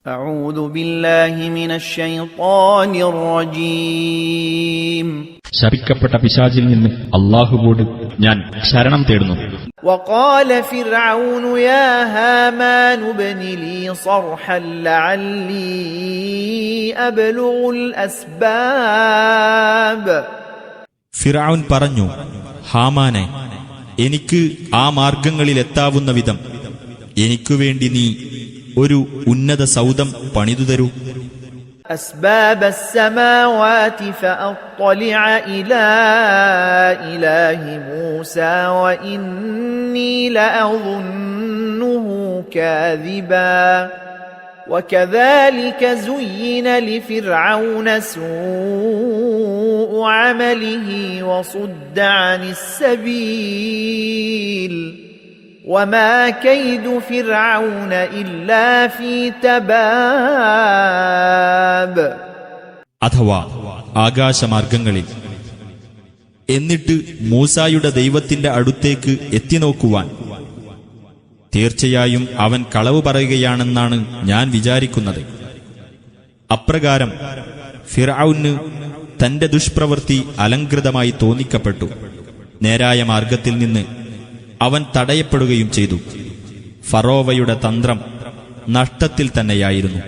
أعوذ بالله من الشيطان الرجيم ശപിക്കപ്പെട്ട പിശാചിൽ നിന്ന് അല്ലാഹുവോട് ഞാൻ ശരണം തേടുന്നു. وقال فرعون يا هامان ابن لي صرحا لعلي أبلغ الأسباب ഫിർഔൻ പറഞ്ഞു, ഹാമാനെ, എനിക്ക് ആ മാർഗങ്ങളിലെത്താവുന്ന വിധം എനിക്കുവേണ്ടി നീ ഒരു ഉന്നത സൗധം പണിതുതരൂ. أسباب السماوات فأطلع إلى إله موسى وإني لأظنه كاذبا وكذلك زين لفرعون سوء عمله وصد عن السبيل وما كيد فرعون إلا في تباب. അഥവാ ആകാശമാർഗങ്ങളിൽ എന്നിട്ട് മൂസായുടെ ദൈവത്തിന്റെ അടുത്തേക്ക് എത്തിനോക്കുവാൻ. തീർച്ചയായും അവൻ കളവ് പറയുകയാണെന്നാണ് ഞാൻ വിചാരിക്കുന്നത്. അപ്രകാരം ഫിർഔന് തന്റെ ദുഷ്പ്രവൃത്തി അലങ്കൃതമായി തോന്നിക്കപ്പെട്ടു. നേരായ മാർഗത്തിൽ നിന്ന് അവൻ തടയപ്പെടുകയും ചെയ്തു. ഫറോവയുടെ തന്ത്രം നഷ്ടത്തിൽ തന്നെയായിരുന്നു.